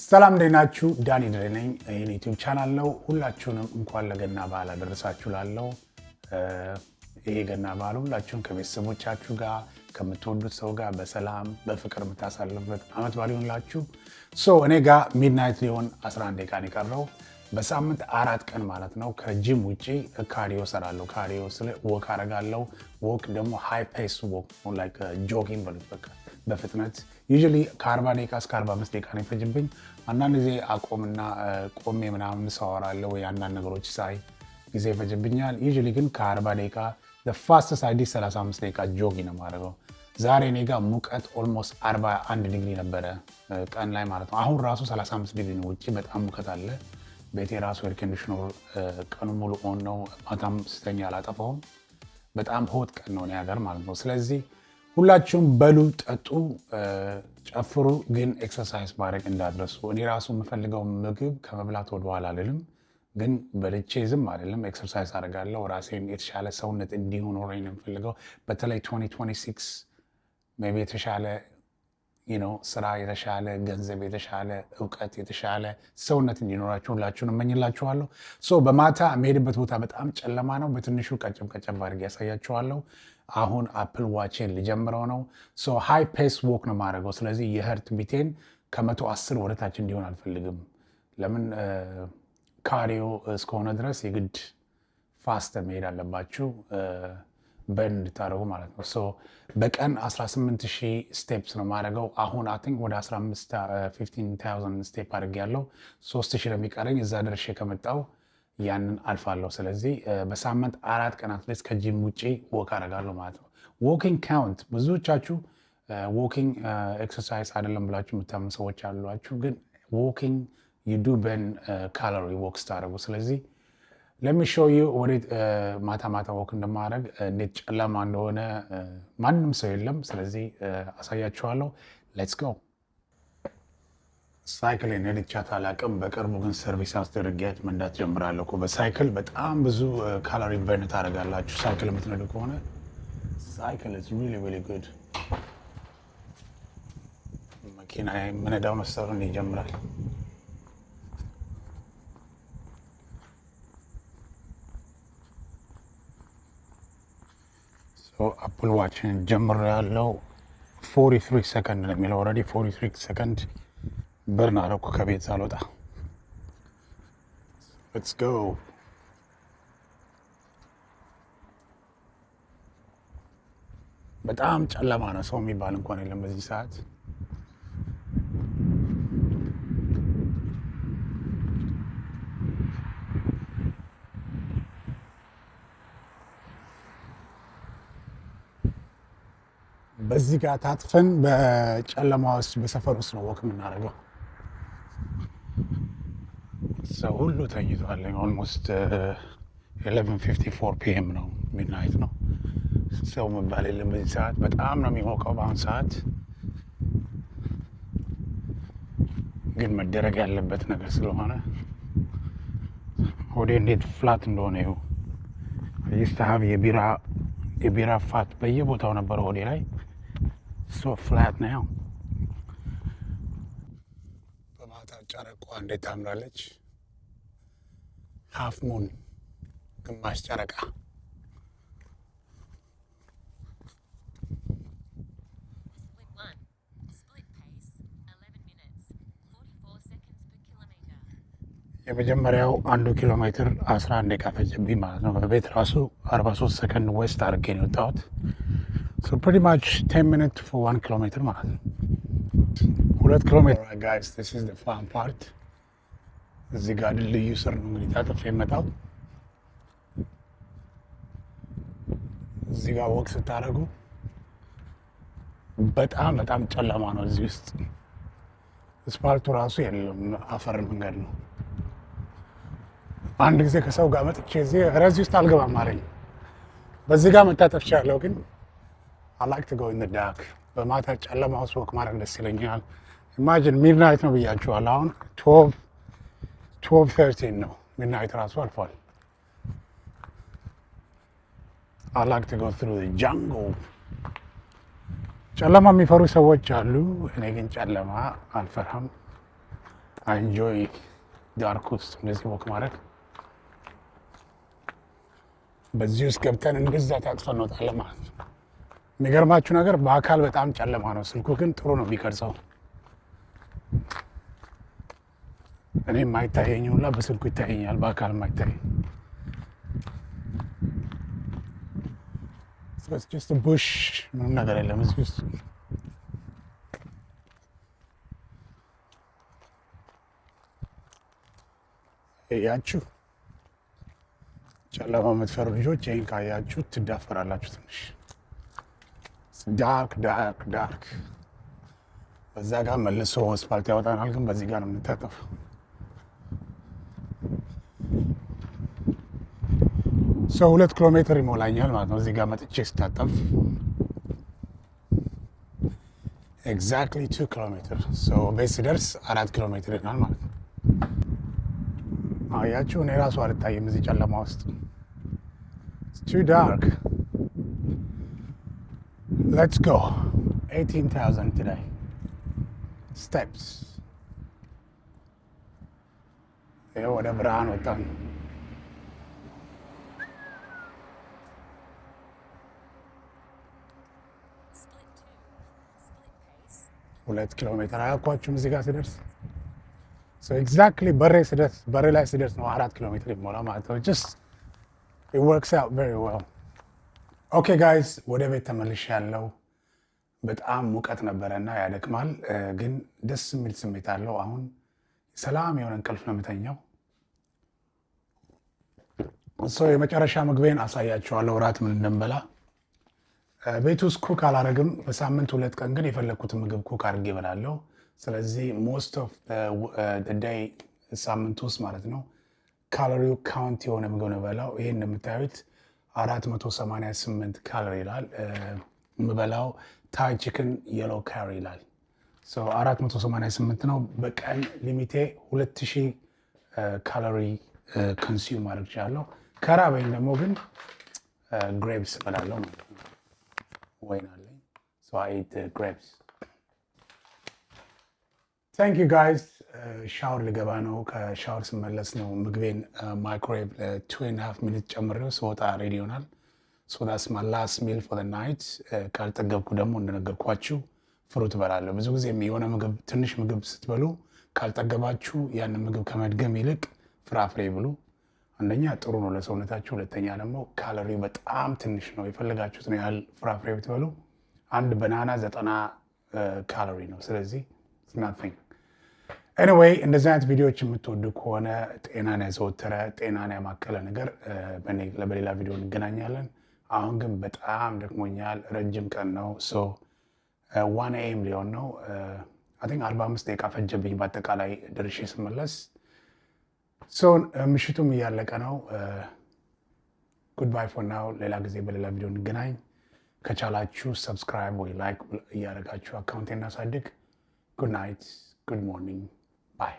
ሰላም እንዴት ናችሁ? ዳኒ ድሬ ነኝ። ይህን ዩቲዩብ ቻናል ነው። ሁላችሁንም እንኳን ለገና በዓል አደረሳችሁ ላለው ይሄ ገና በዓል ሁላችሁም ከቤተሰቦቻችሁ ጋር ከምትወዱት ሰው ጋር በሰላም በፍቅር የምታሳልፉበት ዓመት በዓል ይሁንላችሁ። እኔ ጋር ሚድናይት ሊሆን 11 ደቂቃ ነው የቀረው። በሳምንት 4 ቀን ማለት ነው ከጂም ውጪ ካርዲዮ እሰራለሁ። ካርዲዮ ስለ ወክ አደርጋለሁ። ወክ ደግሞ ሃይ ፔስ ወክ ላይክ ጆጊንግ በሉት በቃ በፍጥነት ዩዥዋሊ ከ40 ደቂቃ እስከ 45 ደቂቃ ነው የሚፈጅብኝ። አንዳንድ ጊዜ አቆምና ቆሜ ምናምን ሳወራለሁ ወይ አንዳንድ ነገሮች ሳይ ጊዜ ይፈጅብኛል። ዩዥዋሊ ግን ከ40 ደቂቃ ፋስተስት አይዲ 35 ደቂቃ ጆጊ ነው የማደርገው። ዛሬ እኔ ጋር ሙቀት ኦልሞስት 41 ዲግሪ ነበረ ቀን ላይ ማለት ነው። አሁን ራሱ 35 ዲግሪ ነው። ውጭ በጣም ሙቀት አለ። ቤቴ ራሱ ኤር ኮንዲሽነር ቀኑ ሙሉ ኦን ነው። ማታም ስተኛ አላጠፋውም። በጣም ሆት ቀን ነው እኔ ሀገር ማለት ነው። ስለዚህ ሁላችሁም በሉ፣ ጠጡ፣ ጨፍሩ፣ ግን ኤክሰርሳይዝ ማድረግ እንዳትረሱ። እኔ ራሱ የምፈልገው ምግብ ከመብላት ወደኋላ አልልም፣ ግን በልቼ ዝም አይደለም። ኤክሰርሳይዝ አደርጋለሁ። ራሴን የተሻለ ሰውነት እንዲሆን ነው የምፈልገው። በተለይ 2026 ሜይ ቢ የተሻለ ስራ፣ የተሻለ ገንዘብ፣ የተሻለ እውቀት፣ የተሻለ ሰውነት እንዲኖራችሁ ሁላችሁን እመኝላችኋለሁ። በማታ የሚሄድበት ቦታ በጣም ጨለማ ነው። በትንሹ ቀጨም አድርጌ ያሳያችኋለሁ። አሁን አፕል ዋቼን ልጀምረው ነው። ሃይ ፔስ ዎክ ነው የማደርገው። ስለዚህ የህርት ቢቴን ከ110 ወደታች እንዲሆን አልፈልግም። ለምን ካርዲዮ እስከሆነ ድረስ የግድ ፋስት መሄድ አለባችሁ በን እንድታደርጉ ማለት ነው። በቀን 18000 ስቴፕስ ነው የማደርገው። አሁን አይ ቲንክ ወደ 15000 ስቴፕ አድርጌያለሁ። 3000 ነው የሚቀረኝ። እዛ ደርሼ ከመጣሁ ያንን አልፋለሁ። ስለዚህ በሳምንት 4 ቀናት ላይ ከጂም ውጭ ወክ አደርጋለሁ ማለት ነው። ዎኪንግ ካውንት ብዙዎቻችሁ ዎኪንግ ኤክሰርሳይዝ አይደለም ብላችሁ የምታምኑ ሰዎች አሏችሁ። ግን ዎኪንግ ዩ ዱ በርን ካሎሪ ዎክ ስታደርጉ። ስለዚህ ለሚሾዩ ወዴት ማታ ወክ እንደማድረግ እንዴት ጨለማ እንደሆነ ማንም ሰው የለም። ስለዚህ አሳያችኋለሁ። ሌትስ ጎ። ሳይክል ነድቻት አላውቅም። በቅርቡ ግን ሰርቪስ አስደርጊያት መንዳት ጀምራለሁ። በሳይክል በጣም ብዙ ካሎሪ በርን ታደርጋላችሁ። ሳይክል የምትነዱ ከሆነ ሳይክል ኢዝ ሪሊ ሪሊ ጉድ። መኪና የምነዳው መሰሩን ይጀምራል። አፕል ዋችን ጀምሮ ያለው 43 ሰከንድ ነው የሚለው። ኦልሬዲ 43 ሰከንድ በርን አደረኩ ከቤት ሳልወጣ። ሌትስ ጎ። በጣም ጨለማ ነው። ሰው የሚባል እንኳን የለም በዚህ ሰዓት። በዚህ ጋር ታጥፈን በጨለማ ውስጥ በሰፈር ውስጥ ነው ወክ የምናደርገው። ሰው ሁሉ ተኝቷል። ኦልሞስት 11:54 ፒኤም ነው፣ ሚድናይት ነው። ሰው መባል የለም በዚህ ሰዓት። በጣም ነው የሚሞቀው በአሁኑ ሰዓት። ግን መደረግ ያለበት ነገር ስለሆነ ሆዴ እንዴት ፍላት እንደሆነ ይኸው። ይስተሀብ የቢራ ፋት በየቦታው ነበረ ሆዴ ላይ። ሶ ፍላት ነው። በማታ ጨረቋ እንዴት ታምራለች! ሃፍ ሙን፣ ግማሽ ጨረቃ። የመጀመሪያው 1 ኪሎ ሜትር 11 ደቂቃ ፈጀብኝ ማለት ነው። በቤት ራሱ 43 ሰከንድ ዌስት አድርጌ ነው የወጣሁት። pretty much 10 minutes for 1 kilometer ማለት ነው። 2 ኪሎ ሜትር guys, this is the fun part። እዚህ ጋር ድልድዩ ስር ነው እንግዲህ ታጥፌ የመጣው። እዚህ ጋር ወክ ስታደርጉ በጣም ጨለማ ነው እዚህ ውስጥ። ስፓልቱ ራሱ የለም፣ አፈር መንገድ ነው። አንድ ጊዜ ከሰው ጋር መጥቼ እዚህ ውስጥ አልገባም አለኝ። በዚህ ጋር መታጠፍ ቻለሁ፣ ግን I like to go in the dark። በማታ ጨለማ ውስጥ ወክ ማድረግ ደስ ይለኛል። ኢማጂን ሚድናይት ነው ብያችኋል። አሁን 12:13 ነው። ሚድናይት ራሱ አልፏል። I like to go through the jungle። ጨለማ የሚፈሩ ሰዎች አሉ። እኔ ግን ጨለማ አልፈራም። አይ ኢንጆይ ዳርክ ውስጥ እንደዚህ ወክ ማድረግ። በዚህ ውስጥ ገብተን እንደዛ ታጥፈን እንወጣለን ማለት ነው። የሚገርማችሁ ነገር በአካል በጣም ጨለማ ነው፣ ስልኩ ግን ጥሩ ነው የሚቀርጸው። እኔ የማይታየኝ ሁላ በስልኩ ይታየኛል፣ በአካል የማይታየኝ። ቡሽ ምንም ነገር የለም እዚህ ውስጥ። ያችሁ ጨለማ የምትፈሩ ልጆች ይህን ካያችሁ ትዳፈራላችሁ ትንሽ። ዳርክ ዳርክ ዳርክ። በዛ ጋር መልሶ አስፓልት ያወጣናል፣ ግን በዚህ ጋር ነው የምንታጠፈው። ሰው 2 ኪሎ ሜትር ይሞላኛል ማለት ነው እዚህ ጋር መጥቼ ስታጠፍ። ኤግዛክትሊ 2 ኪሎ ሜትር። ቤት ሲደርስ 4 ኪሎ ሜትር ይሆናል ማለት ነው። አያችሁ እኔ ራሱ አልታይም እዚህ ጨለማ ውስጥ። ቱ ዳርክ። ሌትስ ጎ 18,000 today steps። ይኸው ወደ ብርሃን ወጣን። 2 ኪሎ ሜትር አያኳችሁም እዚህ ጋር ስደርስ። ኤግዛክትሊ በሬ ላይ ስደርስ ነው 4 ኪሎ ሜትር ይሞላ ማለት ነው። ጀስት ኢት ወርክስ አውት ቬሪ ዌል። ኦኬ ጋይስ ወደ ቤት ተመልሼ ያለው በጣም ሙቀት ነበረና ያደክማል፣ ግን ደስ የሚል ስሜት አለው። አሁን ሰላም የሆነ እንቅልፍ ነው የምተኛው። የመጨረሻ ምግቤን አሳያችኋለሁ፣ እራት ምን እንደምበላ። ቤት ውስጥ ኩክ አላረግም። በሳምንት 2 ቀን ግን የፈለግኩትን ምግብ ኩክ አድርጌ እበላለሁ። ስለዚህ ሞስት ኦፍ ዳይ ሳምንት ውስጥ ማለት ነው ካሎሪው ካውንት የሆነ ምግብ ነው በላው። ይሄ እንደምታዩት 488 ካሎሪ ይላል። የምበላው ታይ ቺክን የሎ ካሪ ይላል። 488 ነው። በቀን ሊሚቴ 2000 ካሎሪ ኮንሱም ማድረግ ቻለሁ። ከራበኝ ደግሞ ግን ግሬፕስ እበላለሁ ማለት ነው። ወይን አለኝ I eat grapes. Thank you guys. ሻወር ልገባ ነው። ከሻወር ስመለስ ነው ምግቤን ማይክሮዌቭ 2.5 ሚኒት ጨምሬው ስወጣ ሬዲ ይሆናል። So that's my last meal for the night. ካልጠገብኩ ደግሞ እንደነገርኳችሁ ፍሩት እበላለሁ። ብዙ ጊዜ የሆነ ምግብ ትንሽ ምግብ ስትበሉ ካልጠገባችሁ ያንን ምግብ ከመድገም ይልቅ ፍራፍሬ ብሉ። አንደኛ ጥሩ ነው ለሰውነታችሁ፣ ሁለተኛ ደግሞ ካሎሪው በጣም ትንሽ ነው። የፈለጋችሁትን ያህል ፍራፍሬ ብትበሉ አንድ ባናና 90 ካሎሪ ነው። ስለዚህ it's nothing. ኤኒዌይ እንደዚህ አይነት ቪዲዮዎች የምትወዱ ከሆነ ጤናን ያዘወተረ ጤናን ያማከለ ነገር በሌላ ቪዲዮ እንገናኛለን። አሁን ግን በጣም ደክሞኛል። ረጅም ቀን ነው። 1 AM ሊሆን ነው። አይ ቲንክ 45 ደቂቃ ፈጀብኝ በአጠቃላይ ደርሼ ስመለስ። ምሽቱም እያለቀ ነው። ጉድባይ ፎር ናው። ሌላ ጊዜ በሌላ ቪዲዮ እንገናኝ። ከቻላችሁ ሰብስክራይብ ወይ ላይክ እያደረጋችሁ አካውንቴን እናሳድግ። ጉድ ናይት፣ ጉድ ሞርኒንግ፣ ባይ።